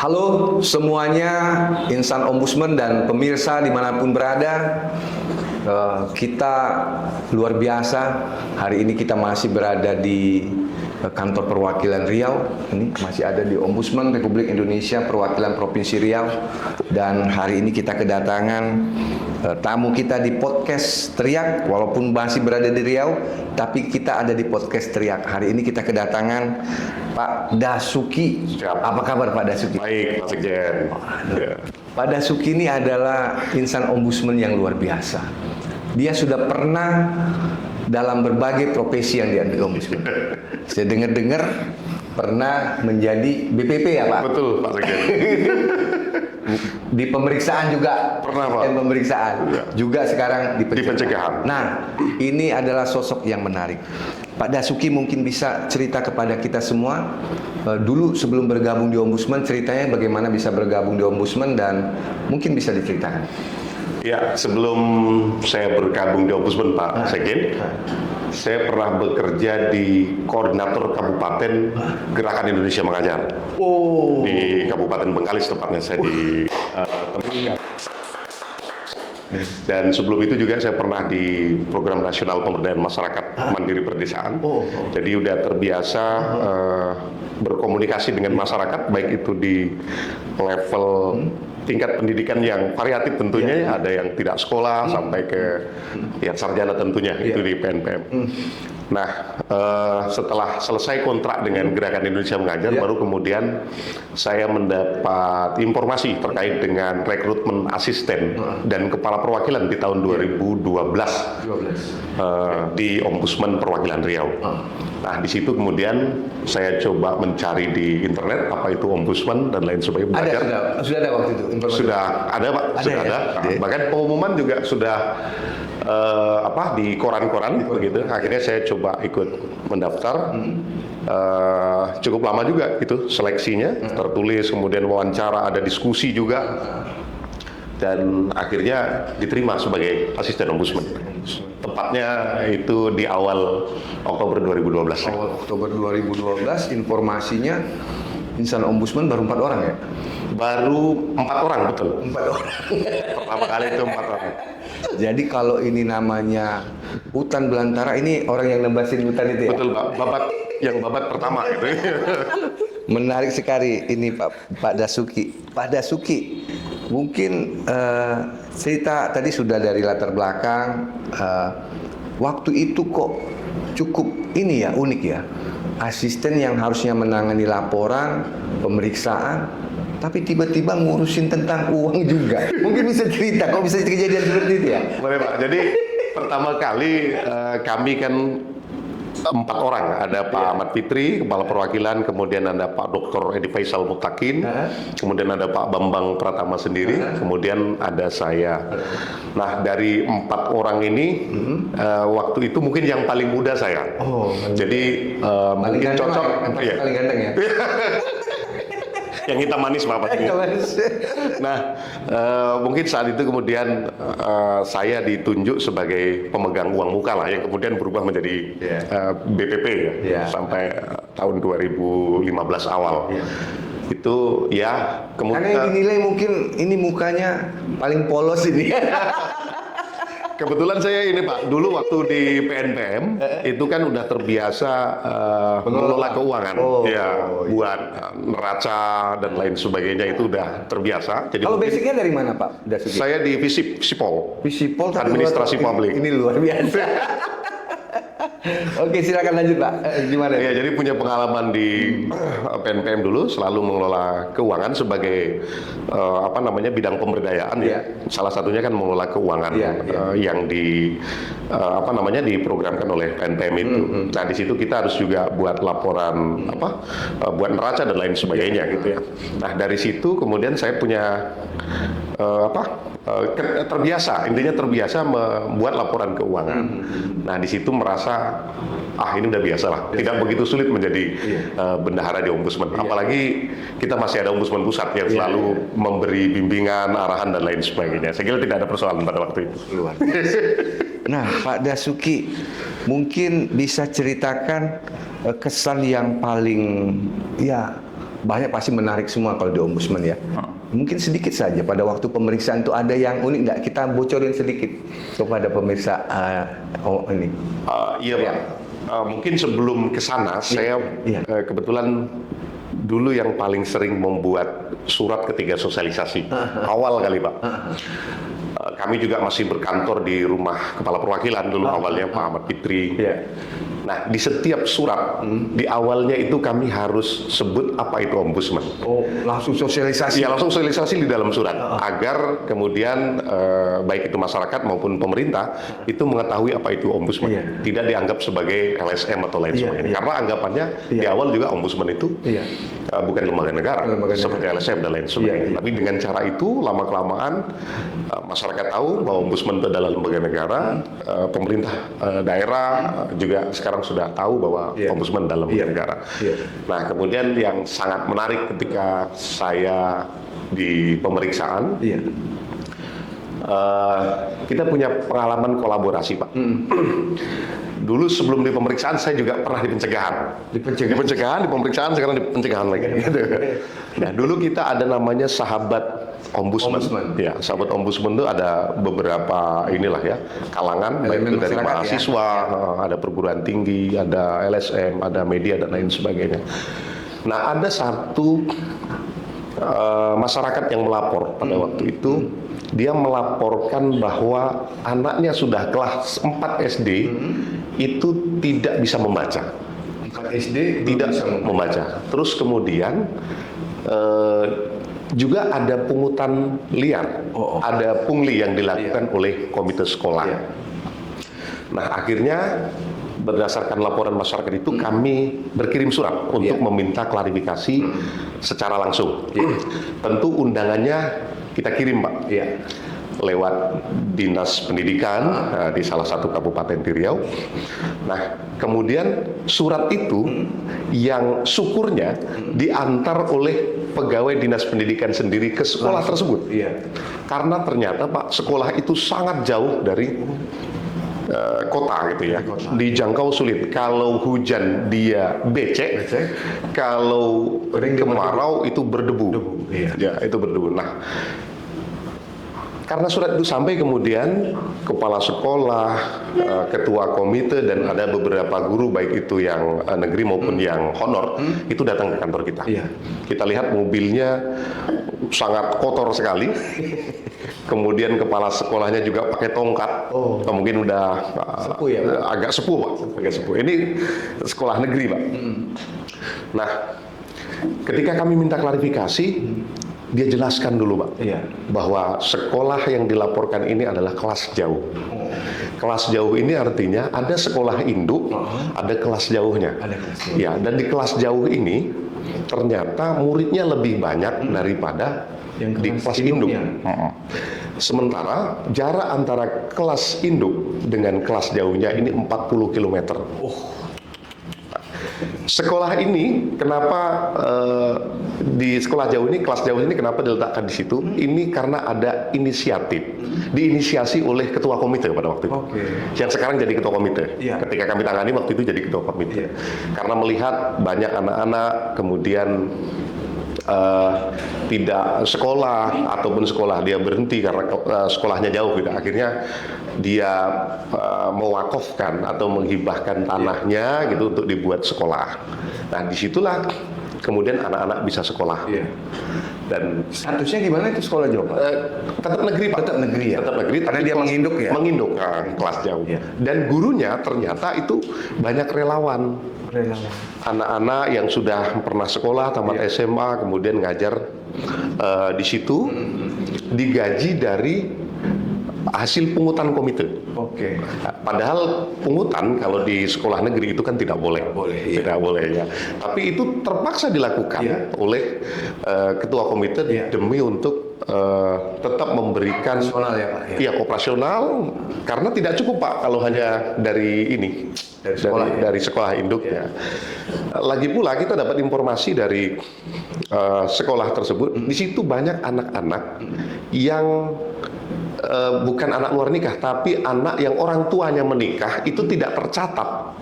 Halo semuanya, insan ombudsman dan pemirsa dimanapun berada. Kita luar biasa, hari ini kita masih berada di kantor perwakilan Riau. Ini masih ada di Ombudsman Republik Indonesia perwakilan Provinsi Riau. Dan hari ini kita kedatangan tamu kita di podcast Teriak. Walaupun masih berada di Riau, tapi kita ada di podcast Teriak. Hari ini kita kedatangan Pak Dasuki. Siap. Apa kabar Pak Dasuki? Baik, Pak Sekjen. Pak Dasuki ini adalah insan ombudsman yang luar biasa. Dia sudah pernah dalam berbagai profesi yang diambil ombudsman. Saya dengar-dengar pernah menjadi BPP ya Pak? Betul, Pak Sekjen. Di pemeriksaan juga Pernah, Pak. Pemeriksaan Ya. juga sekarang di Di pencegahan. Nah, ini adalah sosok yang menarik. Pak Dasuki mungkin bisa cerita kepada kita semua dulu sebelum bergabung di Ombudsman, ceritanya bagaimana bisa bergabung di Ombudsman dan mungkin bisa diceritakan. Ya, sebelum saya bergabung di Ombudsman, Pak Sekjen, saya pernah bekerja di koordinator Kabupaten Gerakan Indonesia Mengajar. Oh. Di Kabupaten Bengkalis tepatnya saya di Temanggung. Dan sebelum itu juga saya pernah di Program Nasional Pemberdayaan Masyarakat Mandiri Perdesaan. Jadi udah terbiasa berkomunikasi dengan masyarakat, baik itu di level tingkat pendidikan yang variatif tentunya, ada yang tidak sekolah sampai ke ya sarjana tentunya, itu di PNPM. Nah, setelah selesai kontrak dengan Gerakan Indonesia Mengajar, baru kemudian saya mendapat informasi terkait dengan rekrutmen asisten dan kepala perwakilan di tahun 2012 di Ombudsman Perwakilan Riau. Nah, di situ kemudian saya coba mencari di internet apa itu Ombudsman dan lain sebagainya. Belajar. Sudah ada waktu itu informasi. Sudah ada, Pak. Sudah ada. Bahkan pengumuman juga sudah di koran-koran begitu. Akhirnya saya coba ikut mendaftar. Cukup lama juga itu seleksinya, tertulis, kemudian wawancara, ada diskusi juga. Dan akhirnya diterima sebagai asisten ombudsman. Tepatnya itu di awal Oktober 2012. Awal Oktober 2012, informasinya insan ombudsman baru 4 orang ya? Baru 4 orang, betul. 4 orang. Pertama kali itu 4 orang. Jadi kalau ini namanya hutan belantara, ini orang yang nembasin hutan itu ya? Betul, Pak. Babat pertama gitu. Menarik sekali ini Pak Dasuki. Pak Dasuki, mungkin cerita tadi sudah dari latar belakang. Waktu itu kok cukup ini ya, unik ya. Asisten yang harusnya menangani laporan, pemeriksaan, tapi tiba-tiba ngurusin tentang uang juga. Mungkin bisa cerita, kok bisa kejadian seperti itu ya? Boleh, Pak. Jadi pertama kali kami kan 4 orang, ada Pak Ahmad Fitri, Kepala Perwakilan, kemudian ada Pak Dr. Edi Faisal Mutakin, kemudian ada Pak Bambang Pratama sendiri, kemudian ada saya. Nah, dari 4 orang ini, waktu itu mungkin yang paling muda saya. Jadi mungkin cocok. Ya? Paling ganteng ya? Yang hitam manis, Pak. Nah, mungkin saat itu kemudian saya ditunjuk sebagai pemegang uang muka lah, yang kemudian berubah menjadi BPP ya, sampai tahun 2015 awal. Itu ya kemudian. Karena yang dinilai mungkin ini mukanya paling polos ini. Kebetulan saya ini Pak, dulu waktu di PNPM itu kan udah terbiasa mengelola keuangan, buat neraca dan lain sebagainya itu udah terbiasa. Jadi kalau basicnya dari mana Pak Dasuki? saya di Visipol, administrasi publik. Ini luar biasa. Oke, silakan lanjut Pak. Gimana? Ya, jadi punya pengalaman di PNPM dulu, selalu mengelola keuangan sebagai bidang pemberdayaan ya. Salah satunya kan mengelola keuangan yang diprogramkan oleh PNPM itu. Nah, di situ kita harus juga buat laporan buat neraca dan lain sebagainya gitu ya. Nah, dari situ kemudian saya punya terbiasa membuat laporan keuangan. Nah, di situ merasa ini udah biasa lah, tidak begitu sulit menjadi bendahara di Ombudsman. Apalagi kita masih ada Ombudsman pusat yang selalu memberi bimbingan, arahan dan lain sebagainya. Saya kira tidak ada persoalan pada waktu itu. Luar biasa. Nah, Pak Dasuki, mungkin bisa ceritakan kesan yang paling banyak pasti menarik semua kalau di Ombudsman ya. Mungkin sedikit saja pada waktu pemeriksaan itu ada yang unik nggak? Kita bocorin sedikit kepada pemirsa ini. Iya Pak. Mungkin sebelum ke sana, saya kebetulan dulu yang paling sering membuat surat ketiga sosialisasi awal kali Pak. Kami juga masih berkantor di rumah kepala perwakilan dulu awalnya Pak Ahmad Fitri. Nah, di setiap surat di awalnya itu kami harus sebut apa itu Ombudsman. Oh, langsung sosialisasi. Ya, langsung sosialisasi di dalam surat agar kemudian baik itu masyarakat maupun pemerintah itu mengetahui apa itu Ombudsman. Tidak dianggap sebagai LSM atau lain sebagainya. Karena anggapannya di awal juga Ombudsman itu bukan lembaga negara seperti LSM dan lain sebagainya. Tapi dengan cara itu lama-kelamaan masyarakat tahu bahwa Ombudsman itu adalah lembaga negara, pemerintah daerah juga sekarang sudah tahu bahwa Ombudsman adalah lembaga negara. Nah, kemudian yang sangat menarik ketika saya di pemeriksaan, kita punya pengalaman kolaborasi, Pak. Dulu sebelum di pemeriksaan saya juga pernah di pencegahan. Di pemeriksaan, sekarang di pencegahan lagi. Nah, dulu kita ada namanya sahabat Ombudsman. Ya, sahabat Ombudsman itu ada beberapa kalangan, baik itu dari mahasiswa, ada perguruan tinggi, ada LSM, ada media dan lain sebagainya. Nah, ada satu masyarakat yang melapor pada waktu itu. Dia melaporkan bahwa anaknya sudah kelas 4 SD itu tidak bisa membaca. 4 SD tidak bisa membaca. Terus kemudian juga ada pungutan liar, ada pungli yang dilakukan oleh komite sekolah. Nah, akhirnya berdasarkan laporan masyarakat itu kami berkirim surat untuk meminta klarifikasi secara langsung. Tentu undangannya kita kirim, Pak, lewat Dinas Pendidikan di salah satu kabupaten di Riau. Nah, kemudian surat itu yang syukurnya diantar oleh pegawai Dinas Pendidikan sendiri ke sekolah tersebut. Karena ternyata, Pak, sekolah itu sangat jauh dari kota gitu ya, dijangkau sulit. Kalau hujan dia becek, kalau kemarau itu berdebu. Ya, itu berdebu. Nah, karena surat itu sampai, kemudian kepala sekolah, ketua komite, dan ada beberapa guru baik itu yang negeri maupun yang honor itu datang ke kantor kita. Kita lihat mobilnya sangat kotor sekali. Kemudian kepala sekolahnya juga pakai tongkat, mungkin udah sepuh ya, agak sepuh, Pak. Agak sepuh. Ini sekolah negeri, Pak. Nah, ketika kami minta klarifikasi, dia jelaskan dulu, Pak, bahwa sekolah yang dilaporkan ini adalah kelas jauh. Kelas jauh ini artinya ada sekolah induk, ada kelas jauhnya. Ya, dan di kelas jauh ini ternyata muridnya lebih banyak daripada yang di kelas induk. Sementara jarak antara kelas induk dengan kelas jauhnya ini 40 km. Sekolah ini kenapa di sekolah jauh ini, kelas jauh ini kenapa diletakkan di situ? Ini karena ada inisiatif, diinisiasi oleh ketua komite pada waktu itu. Yang sekarang jadi ketua komite. Ketika kami tangani waktu itu jadi ketua komite. Karena melihat banyak anak-anak kemudian tidak sekolah ataupun sekolah dia berhenti karena sekolahnya jauh gitu. Akhirnya dia mewakafkan atau menghibahkan tanahnya gitu untuk dibuat sekolah. Nah, disitulah kemudian anak-anak bisa sekolah. Dan statusnya gimana itu sekolah jauh, Pak? Tetap negeri, Pak. Tetap negeri ya? Tetap negeri, karena dia menginduk ya? Menginduk, kelas jauh. Dan gurunya ternyata itu banyak relawan. Anak-anak yang sudah pernah sekolah, tamat SMA, kemudian ngajar di situ, digaji dari hasil pungutan komite. Oke. Padahal pungutan kalau di sekolah negeri itu kan tidak boleh. Iya. Tidak boleh ya. Tapi itu terpaksa dilakukan oleh ketua komite demi untuk tetap memberikan Operasional ya, Pak? Iya, operasional, karena tidak cukup Pak kalau hanya dari ini, dari sekolah induknya. Lagi pula kita dapat informasi dari sekolah tersebut, di situ banyak anak-anak yang bukan anak luar nikah, tapi anak yang orang tuanya menikah itu tidak tercatat.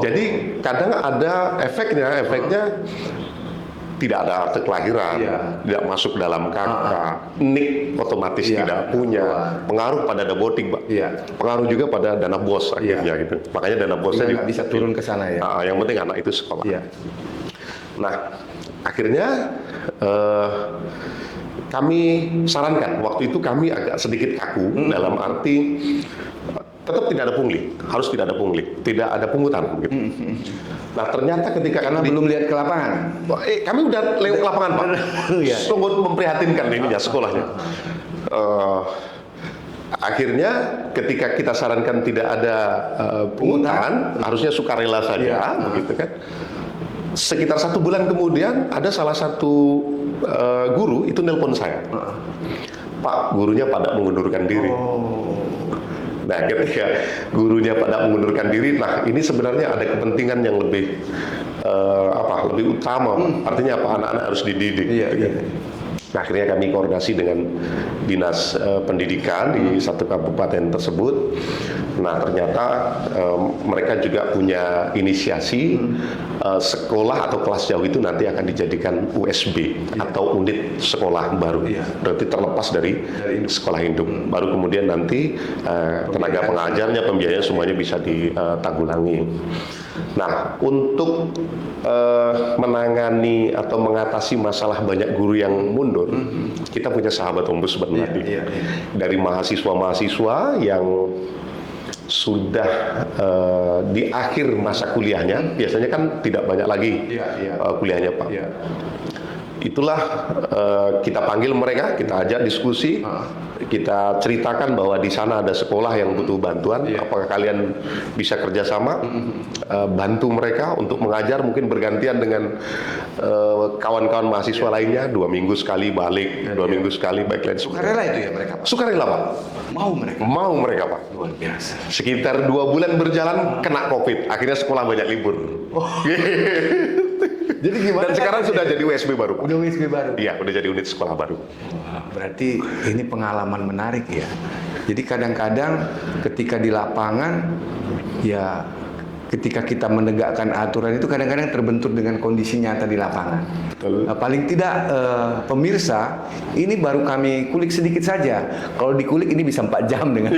Jadi kadang ada efeknya tidak ada akte kelahiran, tidak masuk dalam KK, NIK otomatis tidak punya, pengaruh pada dabotik, Pak. Pengaruh juga pada dana bos akhirnya gitu. Makanya dana bosnya juga bisa turun ke sana ya. Yang penting anak itu sekolah. Nah, akhirnya kami sarankan, waktu itu kami agak sedikit kaku dalam arti tetap tidak ada pungli, harus tidak ada pungli, tidak ada pungutan. Gitu. Nah ternyata ketika karena belum lihat ke lapangan, kami udah lewat ke lapangan Pak, sungguh memprihatinkan ininya sekolahnya. Akhirnya ketika kita sarankan tidak ada pungutan, harusnya sukarela saja, begitu kan. Sekitar 1 bulan kemudian ada salah satu guru itu nelpon saya, Pak, gurunya pada mengundurkan diri. Nah, ketika gurunya pada mengundurkan diri, nah ini sebenarnya ada kepentingan yang lebih lebih utama, artinya apa? Anak-anak harus dididik. Nah, akhirnya kami koordinasi dengan dinas pendidikan di satu kabupaten tersebut. Nah, ternyata mereka juga punya inisiasi sekolah atau kelas jauh itu nanti akan dijadikan USB atau unit sekolah baru. Berarti terlepas dari sekolah induk. Baru kemudian nanti tenaga pengajarnya, pembiayanya semuanya bisa ditanggulangi. Nah, untuk menangani atau mengatasi masalah banyak guru yang mundur, kita punya sahabat ombudsman tadi. Dari mahasiswa-mahasiswa yang sudah di akhir masa kuliahnya, biasanya kan tidak banyak lagi kuliahnya Pak. Itulah kita panggil mereka, kita ajak diskusi, kita ceritakan bahwa di sana ada sekolah yang butuh bantuan, apakah kalian bisa kerjasama, bantu mereka untuk mengajar, mungkin bergantian dengan kawan-kawan mahasiswa lainnya, 2 minggu sekali balik, 2 minggu sekali balik lain. Sukarela itu ya mereka Pak? Sukarela Pak. Mau mereka Pak. Luar biasa. Sekitar 2 bulan berjalan kena COVID, akhirnya sekolah banyak libur. Jadi gimana? Dan sekarang sudah jadi USB baru Pak. Udah USB baru? Iya, udah jadi unit sekolah baru. Berarti ini pengalaman menarik ya. Jadi kadang-kadang ketika di lapangan, ya ketika kita menegakkan aturan itu kadang-kadang terbentur dengan kondisi nyata di lapangan. Paling tidak pemirsa, ini baru kami kulik sedikit saja. Kalau dikulik ini bisa 4 jam dengan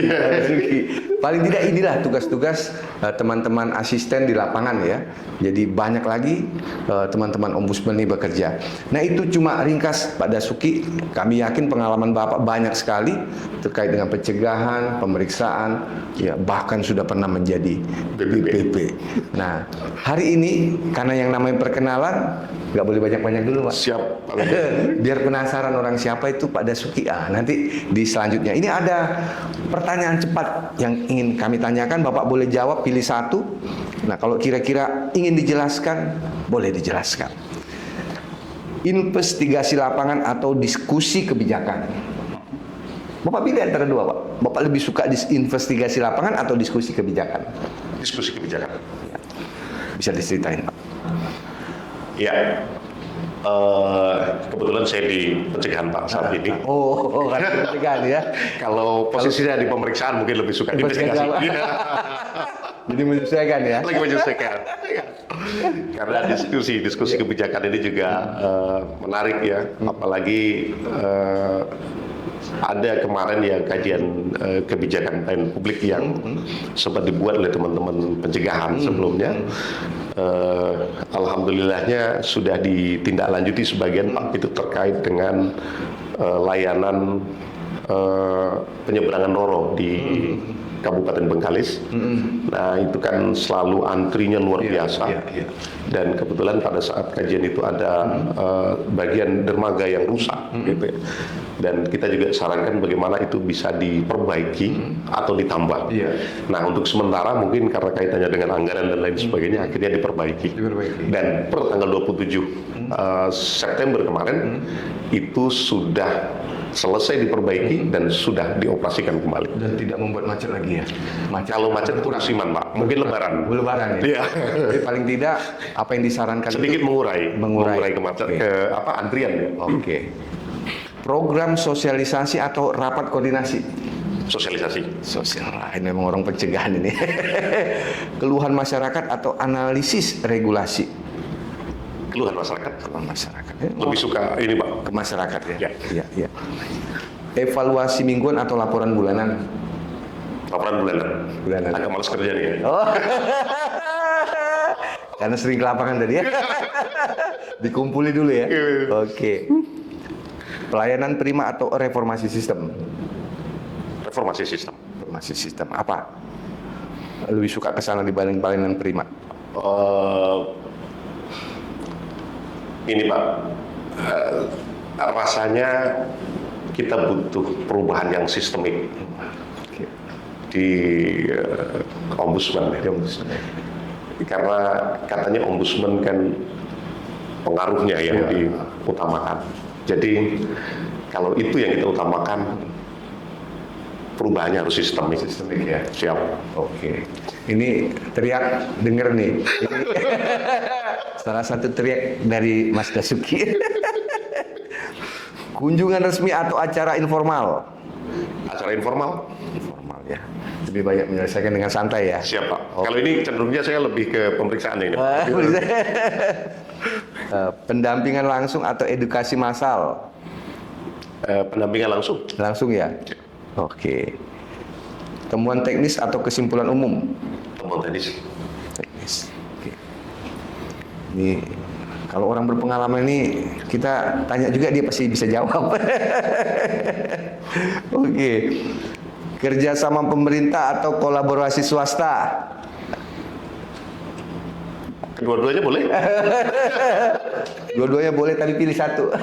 paling tidak inilah tugas-tugas teman-teman asisten di lapangan ya. Jadi banyak lagi teman-teman ombudsman ini bekerja. Nah itu cuma ringkas Pak Dasuki. Kami yakin pengalaman Bapak banyak sekali terkait dengan pencegahan, pemeriksaan, ya bahkan sudah pernah menjadi BPP. Nah hari ini karena yang namanya perkenalan nggak boleh banyak-banyak dulu Pak. Siap. Biar penasaran orang siapa itu Pak Dasuki. Nanti di selanjutnya ini ada pertanyaan cepat yang ingin kami tanyakan. Bapak boleh jawab, pilih satu. Nah kalau kira-kira ingin dijelaskan, boleh dijelaskan. Investigasi lapangan atau diskusi kebijakan. Bapak pilih antara dua Pak. Bapak lebih suka investigasi lapangan atau diskusi kebijakan? Diskusi kebijakan. Bisa diceritain Pak. Ya, kebetulan saya di pencegahan Pak saat ini. Karena pencegahan ya. Kalau posisinya di pemeriksaan mungkin lebih suka investigasi. Jadi menyesuaikan ya. Lagi menyesuaikan. Karena diskusi kebijakan ini juga menarik ya. Apalagi ada kemarin yang kajian kebijakan pelayanan publik yang sempat dibuat oleh teman-teman pencegahan sebelumnya. Alhamdulillahnya sudah ditindaklanjuti sebagian Pak, itu terkait dengan layanan penyeberangan roro di Kabupaten Bengkalis. Nah itu kan selalu antrinya luar biasa. Dan kebetulan pada saat kajian itu ada bagian dermaga yang rusak, gitu ya. Dan kita juga sarankan bagaimana itu bisa diperbaiki atau ditambah. Nah untuk sementara mungkin karena kaitannya dengan anggaran dan lain sebagainya akhirnya diperbaiki. Dan per tanggal 27 September kemarin itu sudah selesai diperbaiki dan sudah dioperasikan kembali. Dan tidak membuat macet lagi ya? Kalau macet itu musiman Pak, mungkin lebaran. Lebaran ya? Iya. Jadi paling tidak apa yang disarankan sedikit itu mengurai kemacet ke antrian ya. Oke. Program sosialisasi atau rapat koordinasi? Sosialisasi. Sosial, ini memang orang pencegahan ini. Keluhan masyarakat atau analisis regulasi? Keluhan masyarakat. Keluhan masyarakat. Lebih suka ini Pak. Ke masyarakat ya? Ya. Iya. Evaluasi mingguan atau laporan bulanan? Laporan bulanan. Agak malas kerja nih ya. Oh. Karena sering ke lapangan tadi ya. Dikumpuli dulu ya. Oke. Pelayanan prima atau reformasi sistem? Reformasi sistem. Reformasi sistem. Apa? Lebih suka ke sana dibanding pelayanan prima? Ini Pak, rasanya kita butuh perubahan yang sistemik di ombudsman. Karena katanya ombudsman kan pengaruhnya yang diutamakan. Jadi kalau itu yang kita utamakan, perubahannya harus sistemik. Sistemik ya. Siap. Oke. Ini teriak denger nih. Ini salah satu teriak dari Mas Dasuki. Kunjungan resmi atau acara informal? Acara informal? Informal ya. Lebih banyak menyelesaikan dengan santai ya. Siap Pak. Kalau ini cenderungnya saya lebih ke pemeriksaan ini. Pendampingan langsung atau edukasi massal? Pendampingan langsung. Langsung ya? Oke. Temuan teknis atau kesimpulan umum? Temuan teknis. Teknis. Oke. Ini kalau orang berpengalaman ini kita tanya juga dia pasti bisa jawab. Oke. Kerjasama pemerintah atau kolaborasi swasta? Kedua-duanya boleh? Dua-duanya boleh tapi pilih satu.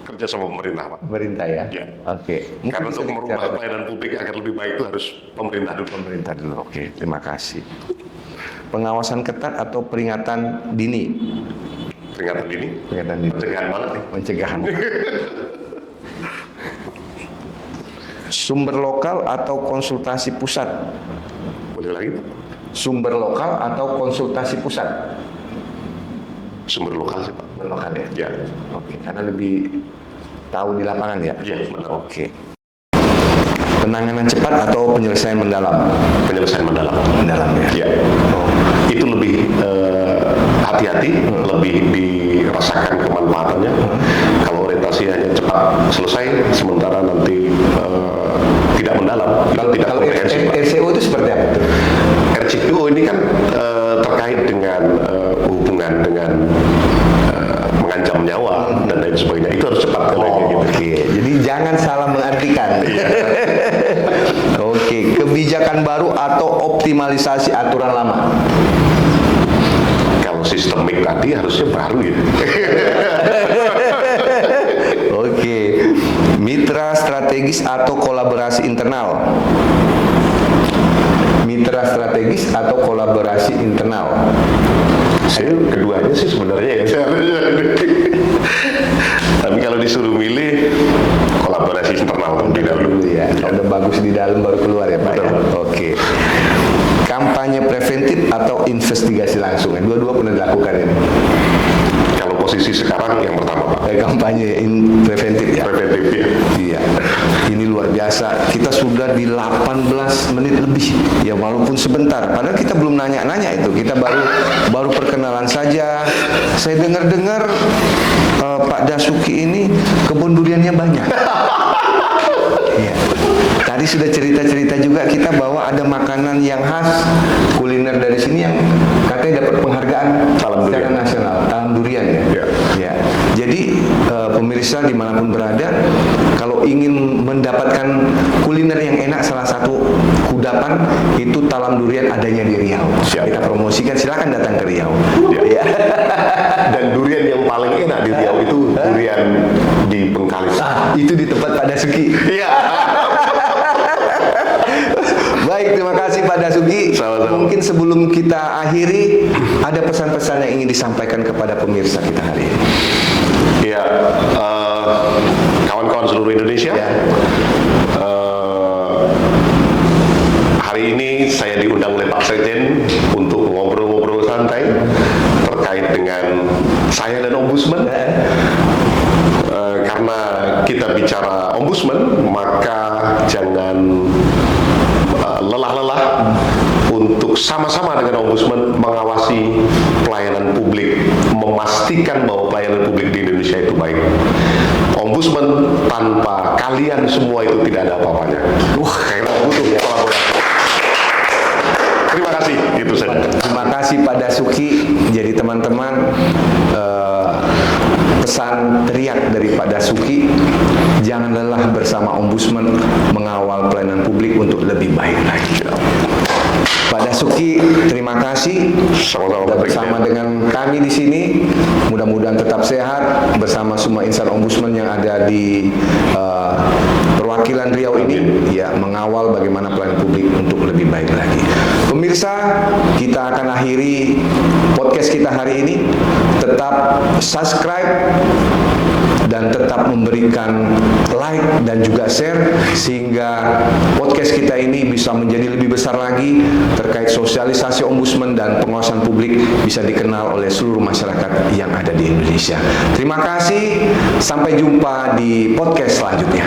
Kerja sama pemerintah Pak. Pemerintah ya? Ya. Oke. Karena untuk merubah pelayanan publik agar lebih baik itu harus pemerintah dulu. Pemerintah dulu. Oke, terima kasih. Pengawasan ketat atau peringatan dini? Peringatan dini? Peringatan dini. Pencegahan banget nih. Pencegahan. Sumber lokal atau konsultasi pusat? Boleh lagi Pak? Sumber lokal atau konsultasi pusat? Sumber lokal sih Pak. Sumber lokal ya? Ya. Oke, karena lebih tahu di lapangan ya? Iya, benar. Oke. Penanganan cepat atau penyelesaian mendalam? Penyelesaian mendalam. Mendalam ya? Ya. Itu lebih hati-hati, lebih dirasakan kemanfaatannya. Kalau orientasi hanya cepat selesai, sementara nanti tidak mendalam. Kalau RCO itu seperti apa? RCO ini kan terkait dengan hubungan dengan mengancam nyawa dan lain sebagainya. Itu harus cepat gitu. Oke, jadi jangan salah mengartikan. Oke, kebijakan baru atau optimalisasi aturan lama? Kalau sistemik tadi harusnya baru ya. Oke, mitra strategis atau kolaborasi internal? Mitra strategis atau kolaborasi internal? Saya keduanya sih sebenarnya ya. Tapi kalau disuruh milih kolaborasi internal lebih dahulu ya. Ada bagus di dalam baru keluar ya Pak. Ya? Oke. Kampanye preventif atau investigasi langsung? Dua-dua pernah dilakukan ini. Kalau posisi sekarang yang pertama Pak. Kampanye preventif ya. Preventif ya. Iya. Ini luar biasa. Kita sudah di 18 menit lebih. Ya walaupun sebentar. Padahal kita belum nanya-nanya itu. Kita baru perkenalan saja. Saya dengar-dengar Pak Dasuki ini kebun duriannya banyak. Iya. Tadi sudah cerita-cerita juga kita bahwa ada makanan yang khas kuliner dari sini yang katanya dapat penghargaan secara nasional. Talam durian ya. Ya. Ya. Jadi pemirsa dimanapun berada, kalau ingin mendapatkan kuliner yang enak, salah satu kudapan itu talam durian adanya di Riau. Siap. Kita promosikan, silakan datang ke Riau. Ya. Dan durian yang paling enak di Riau itu durian di Bengkalis. Itu di tempat Pak Dasuki. Iya. Baik, terima kasih Pak Dasuki. Sama-sama. Mungkin sebelum kita akhiri, ada pesan-pesan yang ingin disampaikan kepada pemirsa kita hari ini. Iya, kawan-kawan seluruh Indonesia. Ya. Hari ini saya diundang oleh Pak Sekjen untuk ngobrol-ngobrol santai terkait dengan saya dan Ombudsman. Karena kita bicara Ombudsman, maka jangan lelah-lelah untuk sama-sama dengan Ombudsman mengawasi pelayanan publik, memastikan bahwa pelayanan publik di Indonesia itu baik. Ombudsman tanpa kalian semua itu tidak ada apa-apanya. Karena butuh kolaborasi. Terima kasih, itu saja. Terima kasih Pak Dasuki. Jadi teman-teman, pesan teriak dari Pak Dasuki, jangan lelah bersama Ombudsman mengawal pelayanan publik untuk lebih baik lagi. Pak Dasuki, terima kasih Sama-sama, sudah Pak bersama Sekjen. dengan kami di sini. Mudah-mudahan tetap sehat bersama semua insan Ombudsman yang ada di perwakilan Riau ini, ya, mengawal bagaimana pelayanan publik untuk lebih baik lagi. Pemirsa, kita akan akhiri podcast kita hari ini. Tetap subscribe dan tetap memberikan like dan juga share sehingga podcast kita ini bisa menjadi lebih besar lagi terkait sosialisasi Ombudsman dan pengawasan publik bisa dikenal oleh seluruh masyarakat yang ada di Indonesia. Terima kasih, sampai jumpa di podcast selanjutnya.